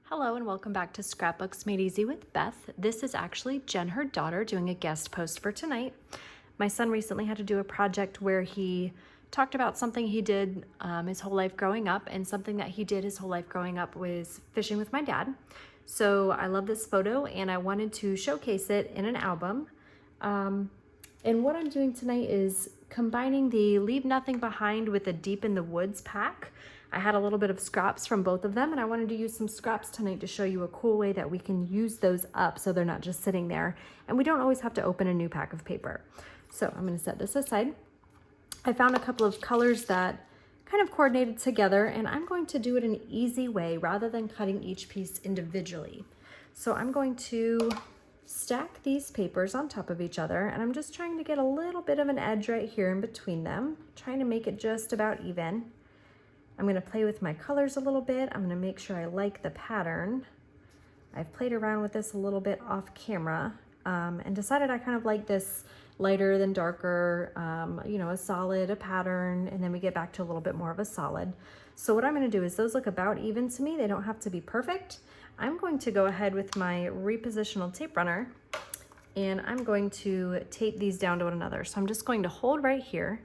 Hello and welcome back to Scrapbooks Made Easy with Beth. This is actually Jen, her daughter, doing a guest post for tonight. My son recently had to do a project where he talked about something he did his whole life growing up, and something that he did his whole life growing up was fishing with my dad. So I love this photo and I wanted to showcase it in an album. And what I'm doing tonight is combining the Leave Nothing Behind with the Deep in the Woods pack. I had a little bit of scraps from both of them, and I wanted to use some scraps tonight to show you a cool way that we can use those up so they're not just sitting there, and we don't always have to open a new pack of paper. So I'm going to set this aside. I found a couple of colors that kind of coordinated together, and I'm going to do it an easy way rather than cutting each piece individually. So I'm going to stack these papers on top of each other, and I'm just trying to get a little bit of an edge right here in between them, trying to make it just about even. I'm going to play with my colors a little bit. I'm going to make sure I like the pattern. I've played around with this a little bit off camera and decided I kind of like this lighter than darker, you know, a solid, a pattern, and then we get back to a little bit more of a solid. So what I'm going to do is those look about even to me. They don't have to be perfect. I'm going to go ahead with my repositional tape runner, and I'm going to tape these down to one another. So I'm just going to hold right here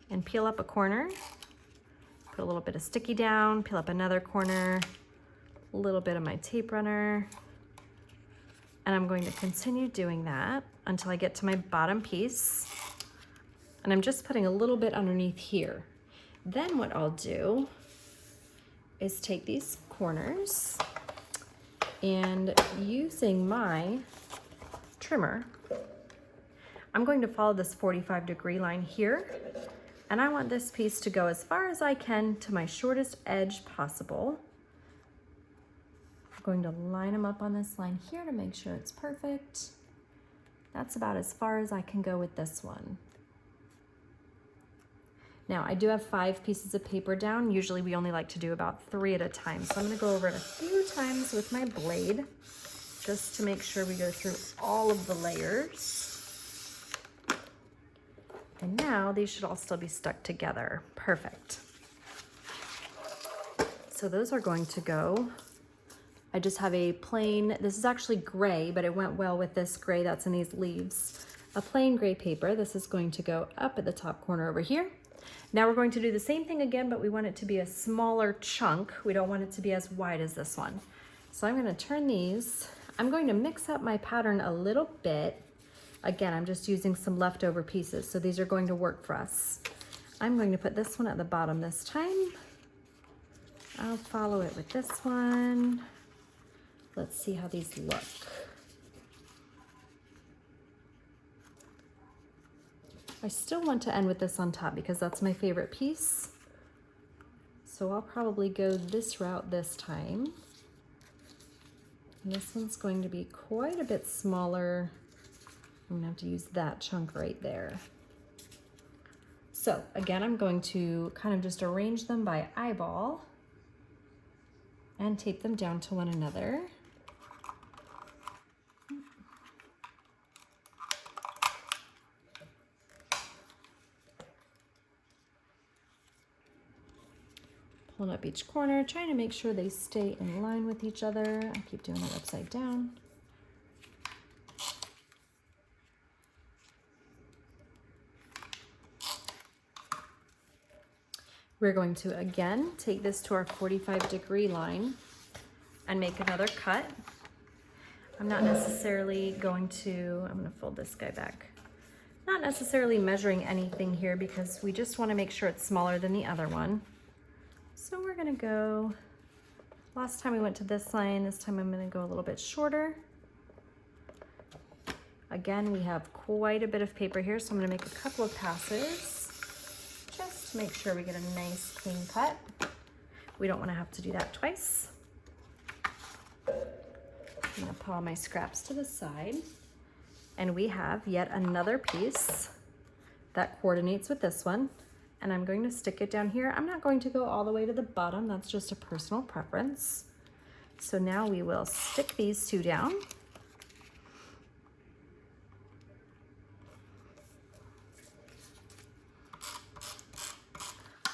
and peel up a corner. Put a little bit of sticky down, peel up another corner, a little bit of my tape runner, and I'm going to continue doing that until I get to my bottom piece. And I'm just putting a little bit underneath here. Then what I'll do is take these corners and using my trimmer, I'm going to follow this 45-degree line here. And I want this piece to go as far as I can to my shortest edge possible. I'm going to line them up on this line here to make sure it's perfect. That's about as far as I can go with this one. Now, I do have 5 pieces of paper down. Usually we only like to do about 3 at a time. So I'm gonna go over it a few times with my blade just to make sure we go through all of the layers. And now these should all still be stuck together. Perfect. So those are going to go. I just have a plain, this is actually gray, but it went well with this gray that's in these leaves. A plain gray paper. This is going to go up at the top corner over here. Now we're going to do the same thing again, but we want it to be a smaller chunk. We don't want it to be as wide as this one. So I'm going to turn these. I'm going to mix up my pattern a little bit. Again, I'm just using some leftover pieces, so these are going to work for us. I'm going to put this one at the bottom this time. I'll follow it with this one. Let's see how these look. I still want to end with this on top because that's my favorite piece. So I'll probably go this route this time. And this one's going to be quite a bit smaller. I'm gonna have to use that chunk right there. So again, I'm going to kind of just arrange them by eyeball and tape them down to one another. Pulling up each corner, trying to make sure they stay in line with each other. I keep doing it upside down. We're going to, again, take this to our 45-degree line and make another cut. I'm not necessarily going to, I'm gonna fold this guy back. Not necessarily measuring anything here because we just wanna make sure it's smaller than the other one. So we're gonna go, last time we went to this line, this time I'm gonna go a little bit shorter. Again, we have quite a bit of paper here, so I'm gonna make a couple of passes. Just to make sure we get a nice clean cut. We don't want to have to do that twice. I'm going to put all my scraps to the side. And we have yet another piece that coordinates with this one. And I'm going to stick it down here. I'm not going to go all the way to the bottom. That's just a personal preference. So now we will stick these 2 down.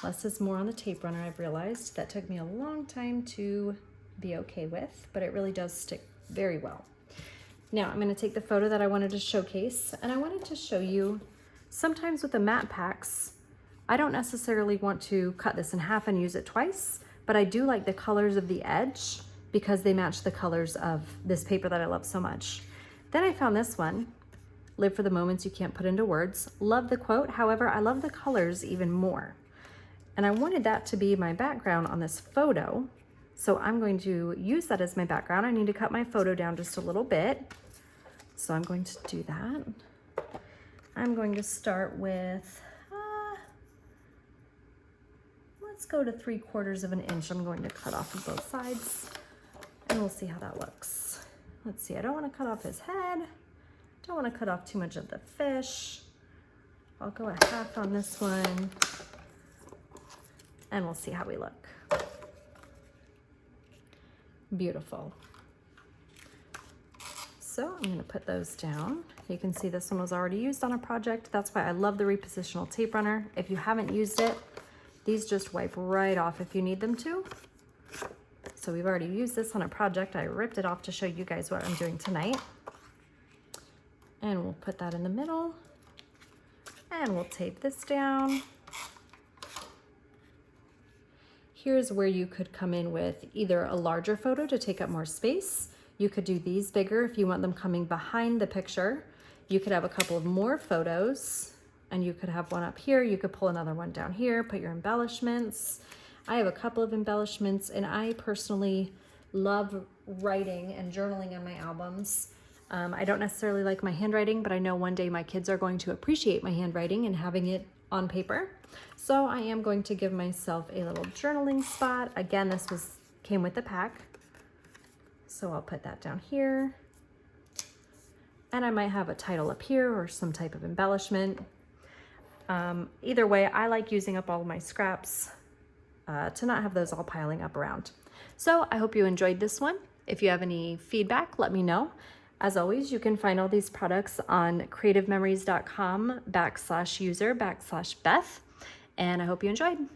Less is more on the tape runner, I've realized. That took me a long time to be okay with, but it really does stick very well. Now I'm going to take the photo that I wanted to showcase, and I wanted to show you sometimes with the matte packs, I don't necessarily want to cut this in half and use it twice, but I do like the colors of the edge because they match the colors of this paper that I love so much. Then I found this one, live for the moments you can't put into words. Love the quote, however, I love the colors even more. And I wanted that to be my background on this photo. So I'm going to use that as my background. I need to cut my photo down just a little bit. So I'm going to do that. I'm going to start with, let's go to 3/4 of an inch. I'm going to cut off of both sides and we'll see how that looks. Let's see, I don't want to cut off his head. Don't want to cut off too much of the fish. I'll go a half on this one and we'll see how we look. Beautiful. So I'm going to put those down. You can see this one was already used on a project. That's why I love the repositional tape runner. If you haven't used it, these just wipe right off if you need them to. So we've already used this on a project. I ripped it off to show you guys what I'm doing tonight. And we'll put that in the middle. And we'll tape this down. Here's where you could come in with either a larger photo to take up more space. You could do these bigger if you want them coming behind the picture. You could have a couple of more photos and you could have one up here. You could pull another one down here, put your embellishments. I have a couple of embellishments and I personally love writing and journaling on my albums. I don't necessarily like my handwriting, but I know one day my kids are going to appreciate my handwriting and having it on paper. So I am going to give myself a little journaling spot. Again, this came with the pack. So I'll put that down here. And I might have a title up here or some type of embellishment. Either way, I like using up all of my scraps to not have those all piling up around. So I hope you enjoyed this one. If you have any feedback, let me know. As always, you can find all these products on creativememories.com/user/Beth. And I hope you enjoyed.